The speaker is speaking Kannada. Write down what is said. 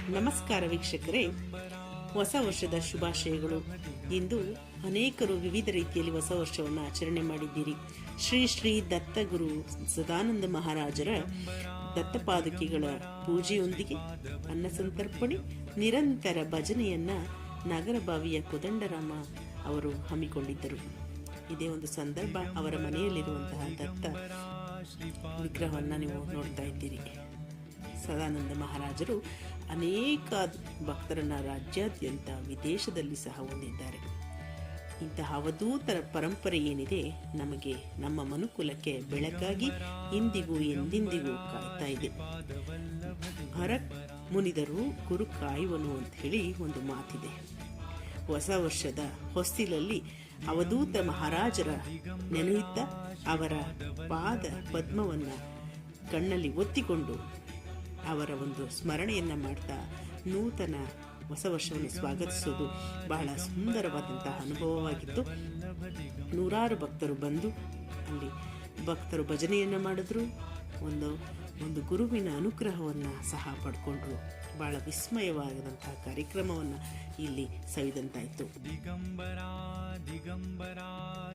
ನಮಸ್ಕಾರ ವೀಕ್ಷಕರೇ, ಹೊಸ ವರ್ಷದ ಶುಭಾಶಯಗಳು. ಇಂದು ಅನೇಕರು ವಿವಿಧ ರೀತಿಯಲ್ಲಿ ಹೊಸ ವರ್ಷವನ್ನು ಆಚರಣೆ ಮಾಡಿದ್ದೀರಿ. ಶ್ರೀ ಶ್ರೀ ದತ್ತಗುರು ಸದಾನಂದ ಮಹಾರಾಜರ ದತ್ತಪಾದುಕೆಗಳ ಪೂಜೆಯೊಂದಿಗೆ ಅನ್ನ ಸಂತರ್ಪಣೆ, ನಿರಂತರ ಭಜನೆಯನ್ನ ನಾಗರಬಾವಿಯ ಕೋದಂಡರಾಮ ಅವರು ಹಮ್ಮಿಕೊಂಡಿದ್ದರು. ಇದೇ ಒಂದು ಸಂದರ್ಭ. ಅವರ ಮನೆಯಲ್ಲಿರುವಂತಹ ದತ್ತ ವಿಗ್ರಹವನ್ನು ನೀವು ನೋಡ್ತಾ ಇದ್ದೀರಿ. ಸದಾನಂದ ಮಹಾರಾಜರು ಅನೇಕ ಭಕ್ತರನ್ನ ರಾಜ್ಯಾದ್ಯಂತ ವಿದೇಶದಲ್ಲಿ ಸಹ ಹೊಂದಿದ್ದಾರೆ. ಇಂತಹ ಅವಧೂತರ ಪರಂಪರೆ ಏನಿದೆ ನಮಗೆ, ನಮ್ಮ ಮನುಕುಲಕ್ಕೆ ಬೆಳಕಾಗಿ ಇಂದಿಗೂ ಎಂದೆಂದಿಗೂ ಕಾಯ್ತಾ ಇದೆ. ಹರ ಮುನಿದರು ಗುರು ಕಾಯುವನು ಅಂತ ಹೇಳಿ ಒಂದು ಮಾತಿದೆ. ಹೊಸ ವರ್ಷದ ಹೊಸ್ತಿಲಲ್ಲಿ ಅವಧೂತ ಮಹಾರಾಜರ ನೆನೆಯುತ್ತಾ ಅವರ ಪಾದ ಪದ್ಮವನ್ನ ಕಣ್ಣಲ್ಲಿ ಒತ್ತಿಕೊಂಡು ಅವರ ಒಂದು ಸ್ಮರಣೆಯನ್ನ ಮಾಡ್ತಾ ನೂತನ ಹೊಸ ವರ್ಷವನ್ನು ಸ್ವಾಗತಿಸುವುದು ಬಹಳ ಸುಂದರವಾದಂತಹ ಅನುಭವವಾಗಿತ್ತು. ನೂರಾರು ಭಕ್ತರು ಬಂದು ಅಲ್ಲಿ ಭಕ್ತರು ಭಜನೆಯನ್ನು ಮಾಡಿದ್ರು, ಒಂದು ಗುರುವಿನ ಅನುಗ್ರಹವನ್ನು ಸಹ ಪಡ್ಕೊಂಡ್ರು. ಬಹಳ ವಿಸ್ಮಯವಾದಂತಹ ಕಾರ್ಯಕ್ರಮವನ್ನು ಇಲ್ಲಿ ಸವಿದಂತಾಯಿತು.